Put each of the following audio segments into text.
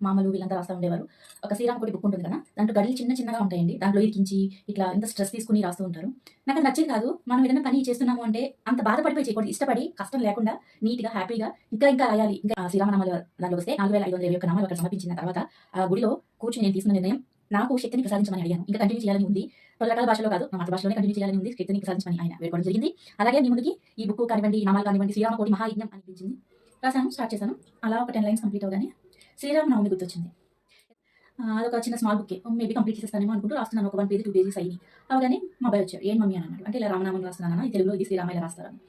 మామలు వీళ్ళంతా రాస్తా ఉండేవారు. ఒక శ్రీరామకోటి బుక్ ఉంటుంది కదా! దాంట్లో గడులు చిన్న చిన్నగా ఉంటాయండి. దాంట్లో ఇరికించి ఇట్లా ఇంత స్ట్రెస్ తీసుకొని రాస్తూ ఉంటారు. నాకది నచ్చేది కాదు. మనం ఏదైనా పని చేస్తున్నాము అంటే అంత బాధపడిపోయి చేయకూడదు. ఇష్టపడి కష్టం లేకుండా నీట్‌గా, హ్యాపీగా ఇంకా రాయాలి. ఇంకా శ్రీరామనామాలు దాంట్లో వస్తే 4521 నామాలు అక్కడ సమర్పించిన తర్వాత ఆ గుడిలో కూర్చొని నేను తీసుకున్న నిర్ణయం నాకు శక్తిని ప్రసాదించమని అడిగాను. ఇంకా కంటిన్యూ చేయాలని ఉంది. 12 రకాల భాషలో కాదు, నా మాతృభాషలోనే కంటిన్యూ చేయాలని ఉంది. శక్తిని ప్రసాదించమని ఆయన వేడుకోవడం జరిగింది. అలాగే మీ ముందుకి ఈ బుక్ కానివ్వండి, ఈ నామాలు కానివ్వండి, శ్రీరామకోటి మహాయజ్ఞం అనిపించింది. రాసాను, స్టార్ట్ చేశాను. అలా ఒక 10 లైన్స్ కంప్లీట్ అవ్వగానే శ్రీరామనవమి గుర్తొచ్చింది. అదొక చిన్న స్మాల్ బుక్కే. మేబీ కంప్లీట్ చేసేస్తానేమో అనుకుంటూ రాస్తున్నాను. ఒక 1 పేజ్ 2 పేజెస్ అయినాయి. అవగానే మా అబ్బాయి వచ్చాడు. "ఏం మమ్మీ" అని అన్నాడు. అంటే ఇలా రామనామం రాస్తున్నానన్నా, ఈ తెలుగులో ఇది శ్రీరామ ఇలా రాస్తారని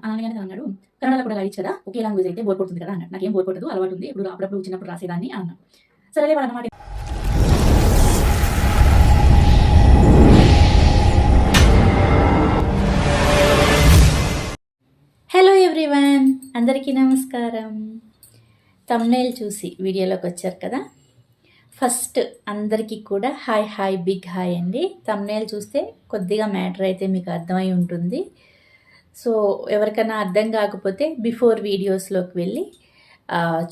అనగానే తను అన్నాడు, "కన్నడలో కూడా రాయొచ్చు కదా! ఒకే లాంగ్వేజ్ అయితే బోర్ కొడుతుంది కదా" అన్నాడు. నాకేం బోర్ కొట్టదు, అలవాటు ఉంది. ఇప్పుడు అప్పుడప్పుడు చిన్నప్పుడు రాసేదాన్ని అన్నాను. సరేలే వాడన్నమాట. హలో ఎవ్రీవన్, అందరికీ నమస్కారం. థంబ్నెయిల్ చూసి వీడియోలోకి వచ్చారు కదా. ఫస్ట్ అందరికీ కూడా హాయ్ బిగ్ హాయ్ అండి. థంబ్నెయిల్ చూస్తే కొద్దిగా మ్యాటర్ అయితే మీకు అర్థమై ఉంటుంది. సో ఎవరికైనా అర్థం కాకపోతే బిఫోర్ వీడియోస్లోకి వెళ్ళి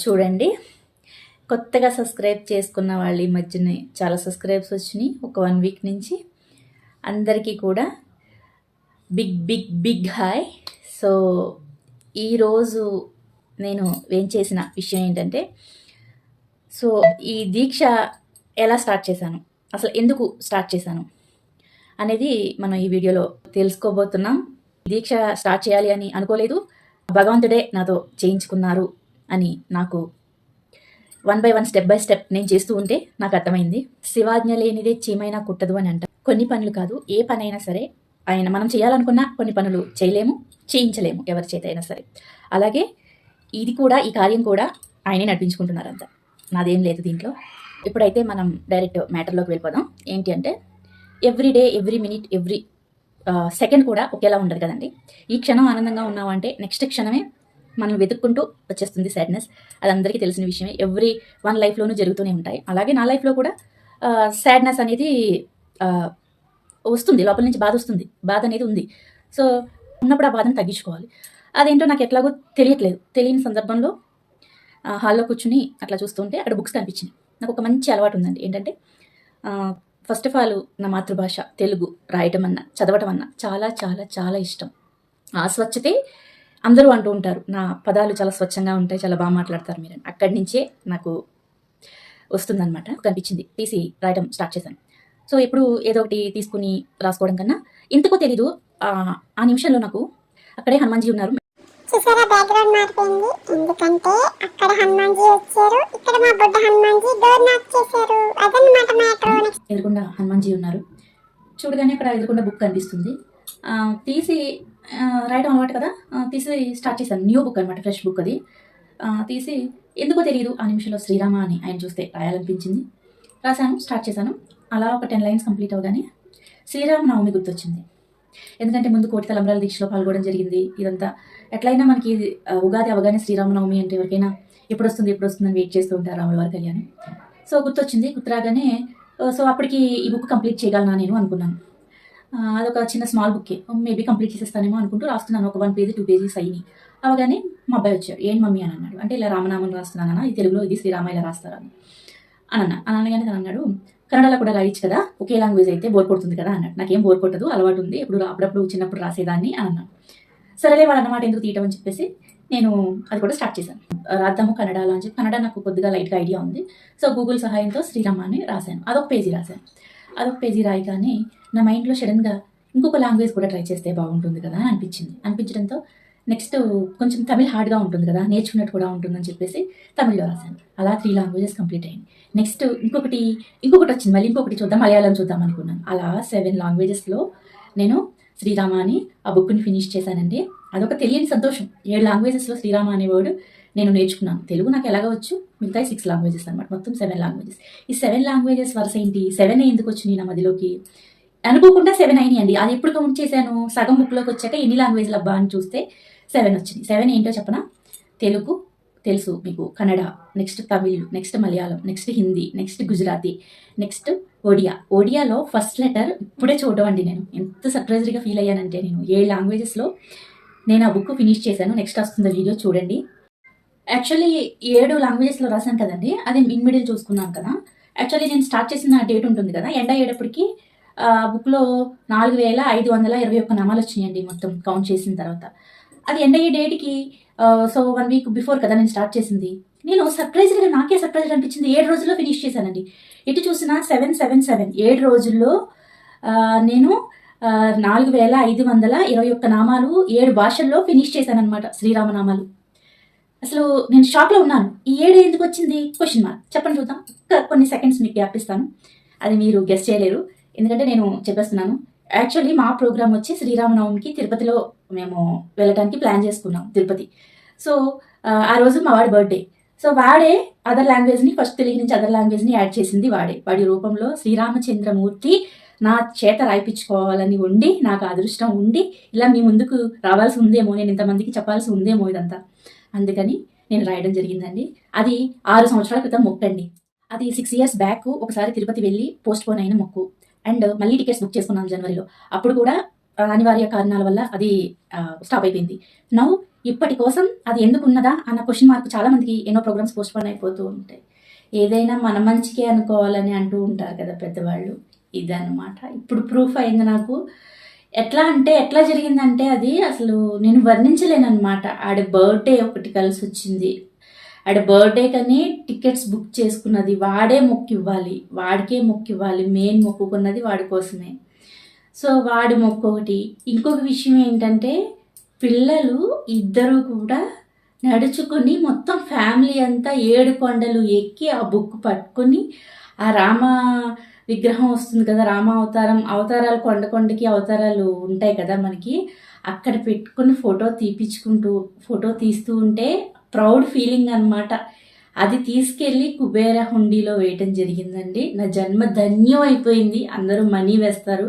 చూడండి. కొత్తగా సబ్స్క్రైబ్ చేసుకున్న వాళ్ళు ఈ మధ్యనే చాలా సబ్స్క్రైబ్స్ వచ్చినాయి ఒక 1 వీక్ నుంచి. అందరికీ కూడా బిగ్ హాయ్. సో ఈరోజు నేను ఏం చేసిన విషయం ఏంటంటే, సో ఈ దీక్ష ఎలా స్టార్ట్ చేశాను, అసలు ఎందుకు స్టార్ట్ చేశాను అనేది మనం ఈ వీడియోలో తెలుసుకోబోతున్నాం. దీక్ష స్టార్ట్ చేయాలి అని అనుకోలేదు, భగవంతుడే నాతో చేయించుకున్నారు అని నాకు 1 by 1 స్టెప్ బై స్టెప్ నేను చేస్తూ ఉంటే నాకు అర్థమైంది. శివాజ్ఞ లేనిదే చీమైనా కుట్టదు అని అంటారు. కొన్ని పనులు కాదు, ఏ పనైనా సరే ఆయన మనం చేయాలనుకున్న కొన్ని పనులు చేయలేము, చేయించలేము ఎవరి చేత అయినా సరే. అలాగే ఇది కూడా, ఈ కార్యం కూడా ఆయనే నడిపించుకుంటున్నారంట, నాదేం లేదు దీంట్లో. ఇప్పుడైతే మనం డైరెక్ట్ మ్యాటర్లోకి వెళ్ళిపోదాం. ఏంటి అంటే, every day, every minute, every second కూడా ఒకేలా ఉండదు కదండి. ఈ క్షణం ఆనందంగా ఉన్నావు అంటే నెక్స్ట్ క్షణమే మనం వెతుక్కుంటూ వచ్చేస్తుంది సాడ్నెస్. అది అందరికీ తెలిసిన విషయమే. ఎవ్రీ వన్ లైఫ్లోనూ జరుగుతూనే ఉంటాయి. అలాగే నా లైఫ్లో కూడా సాడ్నెస్ అనేది వస్తుంది, లోపల నుంచి బాధ వస్తుంది, బాధ అనేది ఉంది. సో ఉన్నప్పుడు ఆ బాధను తగ్గించుకోవాలి. అదేంటో నాకు ఎట్లాగో తెలియట్లేదు. తెలియని సందర్భంలో హాల్లో కూర్చుని అట్లా చూస్తుంటే అక్కడ బుక్స్ కనిపించినాయి. నాకు ఒక మంచి అలవాటు ఉందండి. ఏంటంటే, ఫస్ట్ ఆఫ్ ఆల్ నా మాతృభాష తెలుగు రాయటం అన్నా, చదవటం అన్నా చాలా చాలా చాలా ఇష్టం. ఆ స్వచ్ఛతే అందరూ అంటూ ఉంటారు, నా పదాలు చాలా స్వచ్ఛంగా ఉంటాయి, చాలా బాగా మాట్లాడతారు మీరు. అక్కడి నుంచే నాకు వస్తుందన్నమాట. కనిపించింది, తీసి రాయటం స్టార్ట్ చేశాను. సో ఇప్పుడు ఏదో ఒకటి తీసుకుని రాసుకోవడం కన్నా, ఇంతకో తెలీదు ఆ నిమిషంలో నాకు అక్కడే హనుమాన్జీ ఉన్నారు. చూసారా బ్యాక్గ్రౌండ్ మారిపోయింది, ఎందుకంటే అక్కడ హనుమాన్జీ వచ్చారు, ఇక్కడ మా బుడ్డ హనుమాన్జీ డోర్ నాక్ చేశారు. అదన్నమాట మ్యాటర్. ఎదురుకుండా హనుమాన్జీ ఉన్నారు. చూడగానే అక్కడ ఎదురుకుండా బుక్ కనిపిస్తుంది. తీసి రాయడం అలవాటు కదా, తీసి స్టార్ట్ చేశాను. న్యూ బుక్ అనమాట, ఫ్రెష్ బుక్ అది. తీసి ఎందుకో తెలియదు ఆ నిమిషంలో శ్రీరామ అని ఆయన చూస్తే రాయాలనిపించింది. రాశాను, స్టార్ట్ చేశాను. అలా ఒక 10 లైన్స్ కంప్లీట్ అవగానే శ్రీరామనవమి గుర్తొచ్చింది. ఎందుకంటే ముందు కోటి తలంబ్రాల దీక్షలో పాల్గొనడం జరిగింది. ఇదంతా ఎట్లయినా మనకి ఉగాది అవగానే శ్రీరామనవమి అంటే ఎవరికైనా ఎప్పుడు వస్తుందని వెయిట్ చేస్తూ ఉంటారు రాముల వారి కళ్యాణం. సో గుర్తొచ్చింది. గుర్తురాగానే సో అప్పటికి ఈ బుక్ కంప్లీట్ చేయగలనా నేను అనుకున్నాను. అదొక చిన్న స్మాల్ బుక్కే. మేబీ కంప్లీట్ చేసేస్తానేమో అనుకుంటూ రాస్తున్నాను. ఒక 1 పేజ్ 2 పేజెస్ అయినాయి. అవగానే మా అబ్బాయి వచ్చాడు. "ఏం మమ్మీ" అని అన్నాడు. అంటే ఇలా రామనామం రాస్తున్నానన్నా, ఈ తెలుగులో ఇది శ్రీరామ ఇలా రాస్తారని అనగానే తను అన్నాడు, "కన్నడలో కూడా రాయొచ్చు కదా, ఒకే లాంగ్వేజ్ అయితే బోర్ కొడుతుంది కదా" అన్నాడు. నాకేం బోర్ కొట్టదు, అలవాటు ఉంది. అప్పుడప్పుడు చిన్నప్పుడు రాసేదాన్ని అని అన్నాను. సరేలే వాడు అన్నమాట ఎందుకు తీయటం అని చెప్పేసి నేను అది కూడా స్టార్ట్ చేశాను. రాద్దాము కన్నడలో అని చెప్పి. కన్నడ నాకు కొద్దిగా లైట్గా ఐడియా ఉంది. సో గూగుల్ సహాయంతో శ్రీరామ అని రాశాను. అదొక పేజీ రాయగానే నా మైండ్లో సడన్గా ఇంకొక లాంగ్వేజ్ కూడా ట్రై చేస్తే బాగుంటుంది కదా అని అనిపించడంతో నెక్స్ట్ కొంచెం తమిళ్ హార్డ్గా ఉంటుంది కదా, నేర్చుకున్నట్టు కూడా ఉంటుందని చెప్పేసి తమిళ్లో రాశాను. అలా 3 లాంగ్వేజెస్ కంప్లీట్ అయింది. నెక్స్ట్ ఇంకొకటి వచ్చింది, మళ్ళీ ఇంకొకటి చూద్దాం, మలయాళం చూద్దాం అనుకున్నాను. అలా 7 లాంగ్వేజెస్లో నేను శ్రీరామ అని ఆ బుక్ని ఫినిష్ చేశానండి. అదొక తెలియని సంతోషం. 7 లాంగ్వేజెస్లో శ్రీరామ అనే వర్డ్ నేను నేర్చుకున్నాను. తెలుగు నాకు ఎలాగ వచ్చు, మిగతా 6 లాంగ్వేజెస్ అనమాట, మొత్తం 7 లాంగ్వేజెస్. ఈ 7 లాంగ్వేజెస్ వరుస ఏంటి, 7 ఎందుకు వచ్చినాయి నా మదిలోకి అనుకోకుండా 7 అయినాయండి. అది ఎప్పుడు కౌంట్ చేశాను, సగం బుక్లోకి వచ్చాక ఎన్ని లాంగ్వేజ్లు అబ్బా అని చూస్తే 7 వచ్చినాయి. 7 ఏంటో చెప్పనా? తెలుగు తెలుసు మీకు, Kannada, next Tamil, next Malayalam, next Hindi, next Gujarati, next ఒడియాలో ఫస్ట్ లెటర్ ఇప్పుడే చూడడం అండి. నేను ఎంత సర్ప్రైజ్డ్గా ఫీల్ అయ్యానంటే, నేను 7 లాంగ్వేజెస్లో నేను ఆ బుక్ ఫినిష్ చేశాను. నెక్స్ట్ వస్తుంది వీడియో చూడండి. యాక్చువల్లీ 7 లాంగ్వేజెస్లో రాశాను కదండి, అది ఇన్ మిడిల్ చూసుకున్నాను కదా. యాక్చువల్లీ నేను స్టార్ట్ చేసిన డేట్ ఉంటుంది కదా, ఎండ్ అయ్యేటప్పటికి బుక్లో 4521 నామాలు వచ్చినాయండి మొత్తం కౌంట్ చేసిన తర్వాత. అది ఎండ్ అయ్యే డేట్కి సో 1 వీక్ బిఫోర్ కదా నేను స్టార్ట్ చేసింది. నేను సర్ప్రైజ్గా, నాకే సర్ప్రైజ్ అనిపించింది, 7 రోజుల్లో ఫినిష్ చేశానండి. ఎటు చూసినా 777 7 రోజుల్లో నేను 4521 నామాలు 7 భాషల్లో ఫినిష్ చేశానన్నమాట, శ్రీరామనామాలు. అసలు నేను షాక్లో ఉన్నాను. ఈ 7 ఎందుకు వచ్చింది క్వశ్చన్ మార్క్. చెప్పండి చూద్దాం. కొన్ని సెకండ్స్ మీకు గ్యాప్ ఇస్తాను, అది మీరు గెస్ చేయలేరు, ఎందుకంటే నేను చెప్పేస్తున్నాను. యాక్చువల్లీ మా ప్రోగ్రామ్ వచ్చి శ్రీరామనవమికి తిరుపతిలో మేము వెళ్ళడానికి ప్లాన్ చేసుకున్నాం, తిరుపతి. సో ఆ రోజు మా వాడి బర్త్డే. సో వాడే అదర్ లాంగ్వేజ్ని, ఫస్ట్ తెలుగు నుంచి అదర్ లాంగ్వేజ్ని యాడ్ చేసింది వాడే. వాడి రూపంలో శ్రీరామచంద్రమూర్తి నా చేత రాయిపించుకోవాలని ఉండి, నాకు అదృష్టం ఉండి ఇలా మీ ముందుకు రావాల్సి ఉందేమో, నేను ఇంతమందికి చెప్పాల్సి ఉందేమో ఇదంతా, అందుకని నేను రాయడం జరిగిందండి. అది 6 సంవత్సరాల క్రితం మొక్కండి. అది 6 years బ్యాక్ ఒకసారి తిరుపతి వెళ్ళి పోస్ట్ పోన్ అయిన మొక్కు. అండ్ మళ్ళీ టికెట్స్ బుక్ చేసుకున్నాను జనవరిలో. అప్పుడు కూడా అనివార్య కారణాల వల్ల అది స్టాప్ అయిపోయింది. నౌ ఇప్పటి కోసం అది ఎందుకు ఉన్నదా అన్న క్వశ్చన్ మార్క్ చాలా మందికి ఎన్నో ప్రోగ్రామ్స్ పోస్ట్ పోన్ అయిపోతూ ఉంటాయి. ఏదైనా మన మంచికే అనుకోవాలని అంటూ ఉంటారు కదా పెద్దవాళ్ళు, ఇదన్నమాట. ఇప్పుడు ప్రూఫ్ అయింది నాకు. ఎట్లా జరిగిందంటే అది అసలు నేను వర్ణించలేనమాట. ఆడ బర్త్డే ఒకటి కలిసి వచ్చింది. ఆడ బర్త్డే కని టికెట్స్ బుక్ చేసుకున్నది వాడే, మొక్కివ్వాలి వాడికే మొక్కివ్వాలి, మెయిన్ మొక్కుకున్నది వాడి కోసమే. సో వాడి మొక్కు ఒకటి. ఇంకొక విషయం ఏంటంటే పిల్లలు ఇద్దరు కూడా నడుచుకుని మొత్తం ఫ్యామిలీ అంతా 7 కొండలు ఎక్కి ఆ బుక్ పట్టుకుని, ఆ రామ విగ్రహం వస్తుంది కదా, రామ అవతారాలు కొండకి అవతారాలు ఉంటాయి కదా మనకి, అక్కడ పెట్టుకుని ఫోటో తీస్తూ ఉంటే ప్రౌడ్ ఫీలింగ్ అనమాట. అది తీసుకెళ్ళి కుబేర హుండీలో వేయటం జరిగిందండి. నా జన్మ ధన్యం అయిపోయింది. అందరూ మనీ వేస్తారు,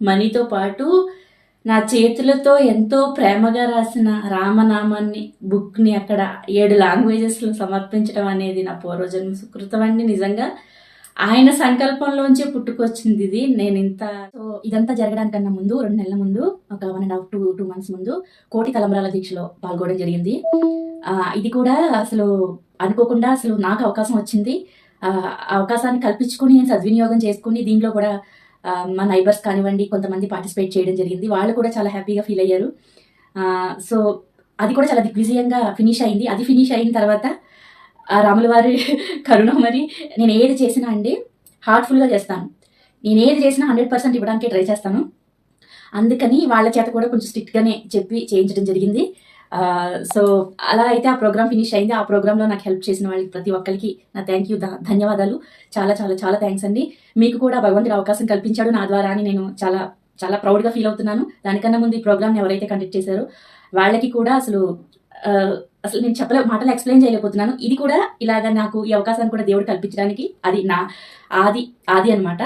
మనీతో పాటు నా చేతులతో ఎంతో ప్రేమగా రాసిన రామనామాన్ని, బుక్ని అక్కడ 7 లాంగ్వేజెస్లో సమర్పించడం అనేది నా పూర్వజన్మ సుకృతం అండి. నిజంగా ఆయన సంకల్పంలోంచే పుట్టుకొచ్చింది ఇది. సో ఇదంతా జరగడానికన్నా ముందు 2 నెలల ముందు, ఒక 1.5 to 2 months ముందు కోటి తలంబ్రాల దీక్షలో పాల్గొనడం జరిగింది. ఇది కూడా అసలు అనుకోకుండా అసలు నాకు అవకాశం వచ్చింది. అవకాశాన్ని కల్పించుకొని నేను సద్వినియోగం చేసుకుని దీంట్లో కూడా మా నైబర్స్ కానివ్వండి కొంతమంది పార్టిసిపేట్ చేయడం జరిగింది. వాళ్ళు కూడా చాలా హ్యాపీగా ఫీల్ అయ్యారు. సో అది కూడా చాలా దిగ్విజయంగా ఫినిష్ అయింది. అది ఫినిష్ అయిన తర్వాత రాముల వారి కరుణ, మరి నేను ఏది చేసినా అండి హార్ట్ఫుల్గా చేస్తాను. నేను ఏది చేసినా 100% ఇవ్వడానికి ట్రై చేస్తాను. అందుకని వాళ్ళ చేత కూడా కొంచెం స్ట్రిక్ట్గానే చెప్పి చేయించడం జరిగింది. సో అలా అయితే ఆ ప్రోగ్రామ్ ఫినిష్ అయింది. ఆ ప్రోగ్రాంలో నాకు హెల్ప్ చేసిన వాళ్ళకి ప్రతి ఒక్కరికి నా థ్యాంక్ యూ, ధన్యవాదాలు. చాలా చాలా చాలా థ్యాంక్స్ అండి. మీకు కూడా భగవంతుడు అవకాశం కల్పించాడు నా ద్వారా అని నేను చాలా చాలా ప్రౌడ్గా ఫీల్ అవుతున్నాను. దానికన్నా ముందు ఈ ప్రోగ్రామ్ని ఎవరైతే కండక్ట్ చేశారో వాళ్ళకి కూడా అసలు నేను మాటలు ఎక్స్ప్లెయిన్ చేయలేకపోతున్నాను. ఇది కూడా ఇలాగా నాకు ఈ అవకాశాన్ని కూడా దేవుడు కల్పించడానికి అది నా ఆది అనమాట.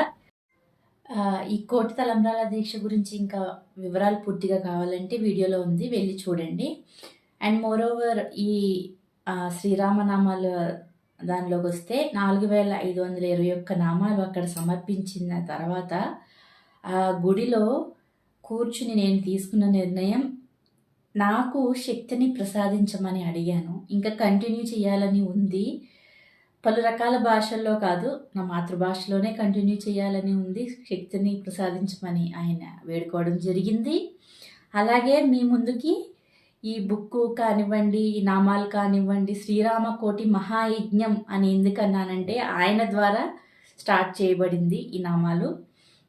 ఈ కోటి తలంబ్రాల దీక్ష గురించి ఇంకా వివరాలు పూర్తిగా కావాలంటే వీడియోలో ఉంది, వెళ్ళి చూడండి. అండ్ మోరోవర్ ఈ శ్రీరామనామాల దానిలోకి వస్తే 4521 నామాలు అక్కడ సమర్పించిన తర్వాత ఆ గుడిలో కూర్చుని నేను తీసుకున్న నిర్ణయం, నాకు శక్తిని ప్రసాదించమని అడిగాను. ఇంకా కంటిన్యూ చేయాలని ఉంది. పలు రకాల భాషల్లో కాదు, నా మాతృభాషలోనే కంటిన్యూ చేయాలని ఉంది. శక్తిని ప్రసాదించమని ఆయన వేడుకోవడం జరిగింది. అలాగే మీ ముందుకి ఈ బుక్ కానివ్వండి, ఈ నామాలు కానివ్వండి, శ్రీరామ కోటి మహాయజ్ఞం అని ఎందుకన్నానంటే ఆయన ద్వారా స్టార్ట్ చేయబడింది ఈ నామాలు.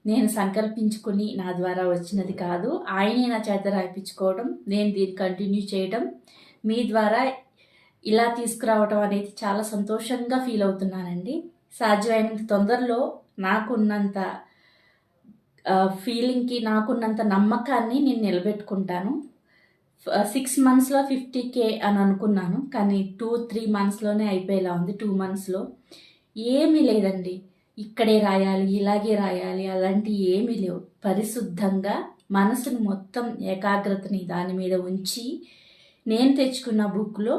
నేను సంకల్పించుకుని నా ద్వారా వచ్చినది కాదు, ఆయనే నా చేత రాయించుకోవడం, నేను దీన్ని కంటిన్యూ చేయడం, మీ ద్వారా ఇలా తీసుకురావటం అనేది చాలా సంతోషంగా ఫీల్ అవుతున్నానండి. సాధ్యమైనంత తొందరలో నాకున్నంత ఫీలింగ్కి, నాకున్నంత నమ్మకాన్ని నేను నిలబెట్టుకుంటాను. 6 monthsలో 50K అని అనుకున్నాను, కానీ 2-3 monthsలోనే అయిపోయేలా ఉంది. 2 monthsలో ఏమీ లేదండి, ఇక్కడే రాయాలి, ఇలాగే రాయాలి అలాంటి ఏమీ లేవు. పరిశుద్ధంగా మనసును మొత్తం ఏకాగ్రతని దాని మీద ఉంచి నేను తెచ్చుకున్న బుక్లో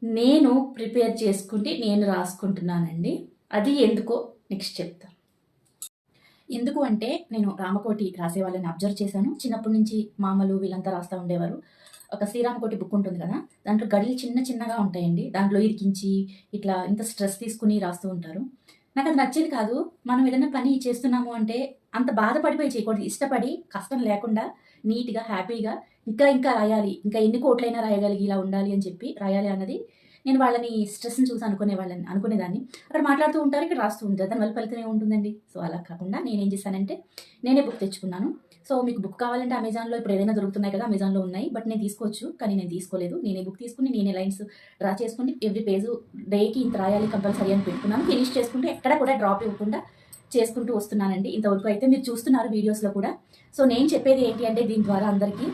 నేను ప్రిపేర్ చేసుకుంటే నేను రాసుకుంటున్నానండి. అది ఎందుకో నెక్స్ట్ చెప్తాను. ఎందుకు అంటే నేను రామకోటి రాసే వాళ్ళని అబ్జర్వ్ చేశాను. చిన్నప్పటి నుంచి మామలు వీళ్ళంతా రాస్తూ ఉండేవారు. ఒక శ్రీరామకోటి బుక్ ఉంటుంది కదా, దాంట్లో గడిలు చిన్న చిన్నగా ఉంటాయండి. దాంట్లో ఇరికించి ఇట్లా ఇంత స్ట్రెస్ తీసుకుని రాస్తూ ఉంటారు. నాకు అది నచ్చేది కాదు. మనం ఏదైనా పని చేస్తున్నాము అంటే అంత బాధపడిపోయి చేయకూడదు. ఇష్టపడి కష్టం లేకుండా నీట్గా హ్యాపీగా ఇంకా రాయాలి, ఇంకా ఎన్ని కోట్లైనా రాయగలిగి ఇలా ఉండాలి అని చెప్పి రాయాలి అన్నది నేను వాళ్ళని స్ట్రెస్ని చూసి అనుకునేదాన్ని. అక్కడ మాట్లాడుతూ ఉంటారు, ఇక్కడ రాస్తూ ఉంటారు, దానివల్ల ఫలితం ఏముంటుందండి. సో అలా కాకుండా నేనేం చేశానంటే నేనే బుక్ తెచ్చుకున్నాను. సో మీకు బుక్ కావాలంటే అమెజాన్లో ఇప్పుడు ఏదైనా దొరుకుతున్నాయి కదా, అమెజాన్లో ఉన్నాయి, బట్ నేను తీసుకోవచ్చు, కానీ నేను తీసుకోలేదు. నేనే బుక్ తీసుకుని నేనే లైన్స్ డ్రా చేసుకుని ఎవ్రీ పేజు డేకి ఇంత రాయాలి కంపల్సరీ అని పెట్టుకున్నాను. ఫినిష్ చేసుకుంటూ ఎక్కడ కూడా డ్రాప్ ఇవ్వకుండా చేసుకుంటూ వస్తున్నానండి. ఇంతవరకు అయితే మీరు చూస్తున్నారు వీడియోస్లో కూడా. సో నేను చెప్పేది ఏంటి అంటే దీని ద్వారా అందరికీ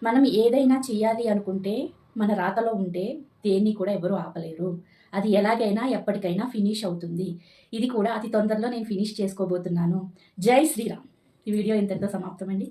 మనం ఏదైనా చేయాలి అనుకుంటే మన రాతలో ఉంటే దేన్ని కూడా ఎవరు ఆపలేరు. అది ఎలాగైనా ఎప్పటికైనా ఫినిష్ అవుతుంది. ఇది కూడా అతి తొందరలో నేను ఫినిష్ చేసుకోబోతున్నాను. జై శ్రీరామ్. ఈ వీడియో ఇంతటితో సమాప్తం అండి.